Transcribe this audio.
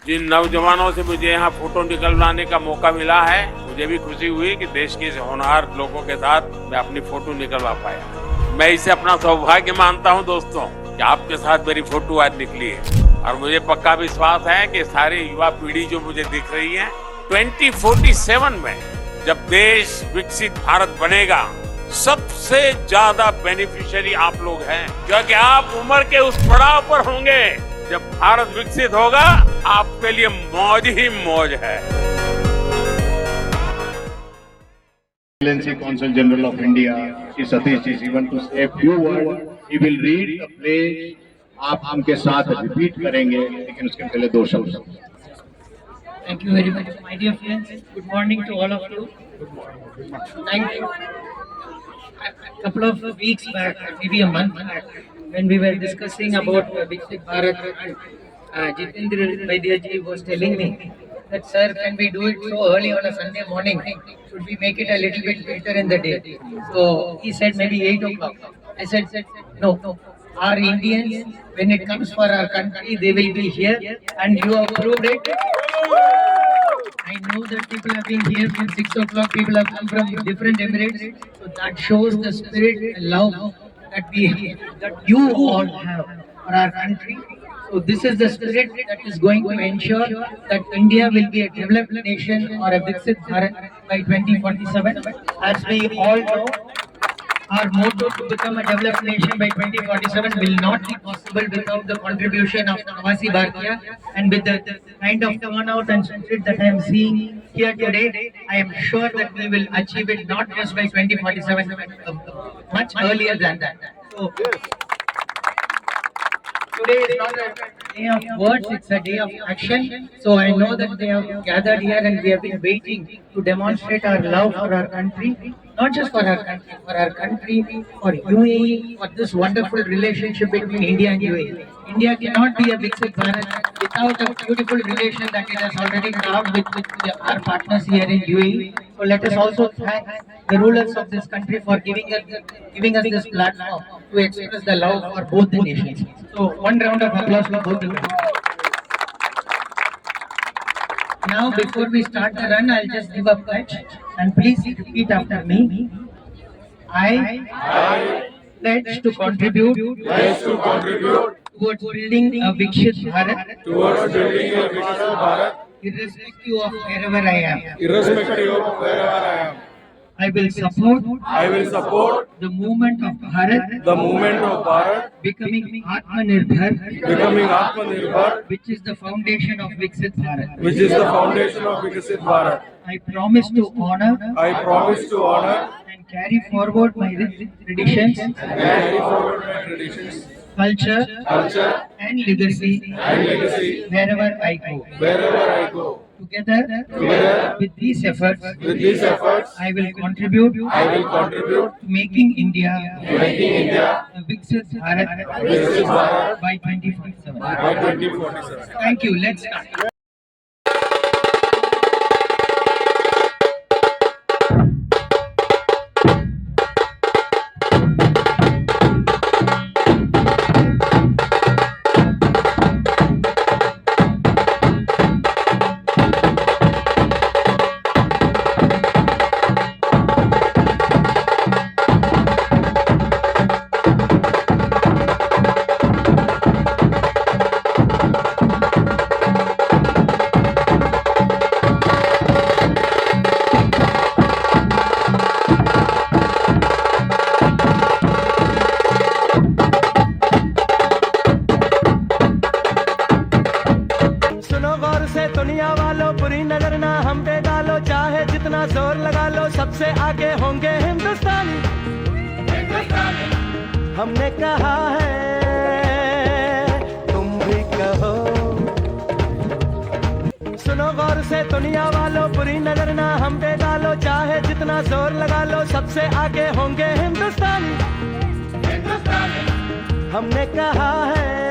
जिन नौजवानों से मुझे यहाँ फोटो निकलवाने का मौका मिला है, मुझे भी खुशी हुई कि देश के होनहार लोगों के साथ मैं अपनी फोटो निकलवा पाया। मैं इसे अपना सौभाग्य मानता हूँ दोस्तों कि आपके साथ मेरी फोटो आज निकली है और मुझे पक्का विश्वास है कि सारी युवा पीढ़ी जो मुझे दिख रही है 2047 में जब देश विकसित भारत बनेगा, सबसे ज्यादा बेनिफिशियरी आप लोग हैं, क्योंकि आप उम्र के उस पड़ाव पर होंगे जब भारत विकसित होगा। आपके लिए मौज ही मौज है। Excellency Consul General of India, Shri Satish Ji, want to say a few words. He will read the pledge. आप हमके साथ रिपीट करेंगे, लेकिन उसके पहले दो शब्द। Thank you very much, my dear friends. Good morning to all of you. Thank you. A couple of weeks back, maybe a month back, when we were discussing about Viksit Bharat, Jitendra Vaidya ji was telling me that, sir, can we do it so early on a Sunday morning? Should we make it a little bit later in the day? So he said maybe 8 o'clock. I said, no. Our Indians, when it comes for our country, they will be here, and you have proved it. I know that people have been here from 6 o'clock, people have come from different Emirates, so that shows the spirit and love that you all have for our country. So this is the spirit that is going to ensure that India will be a developed nation or a Viksit Bharat by 2047. As we all know, our motto to become a developed nation by 2047 will not be possible without the contribution of Nawasi Bhartiya, and with the kind of turnout and spirit that I am seeing here today, I am sure that we will achieve it not just by 2047, but much earlier than that. So, today is not a day of words, it's a day of action. So I know that they have gathered here and we have been waiting to demonstrate our love for our country. Not just for our country, for UAE, for this wonderful relationship between India and UAE. India cannot be a Viksit Bharat without a beautiful relation that it has already carved with our partners here in UAE. So let us also thank the rulers of this country for giving us this platform to express the love for both the nations. So one round of applause for both the countries. Now, before we start the run, I'll just give a pledge, and please repeat after me. I pledge to contribute towards building a Viksit Bharat, irrespective of wherever I am. I will support the movement of Bharat, becoming Atmanirbhar, which is the foundation of Viksit Bharat. I promise to honor and carry forward my traditions, culture and legacy wherever I go. Together with these efforts, I will contribute to making India a Viksit Bharat by 2047. Thank you. Let's start. दुनिया वालों बुरी नजर ना हम पे डालो, चाहे जितना जोर लगा लो, सबसे आगे होंगे हिंदुस्तानी। हमने कहा है तुम भी कहो, सुनो गौर से दुनिया वालों बुरी नजर ना हम पे डालो, चाहे जितना जोर लगा लो, सबसे आगे होंगे हिंदुस्तानी। हमने कहा है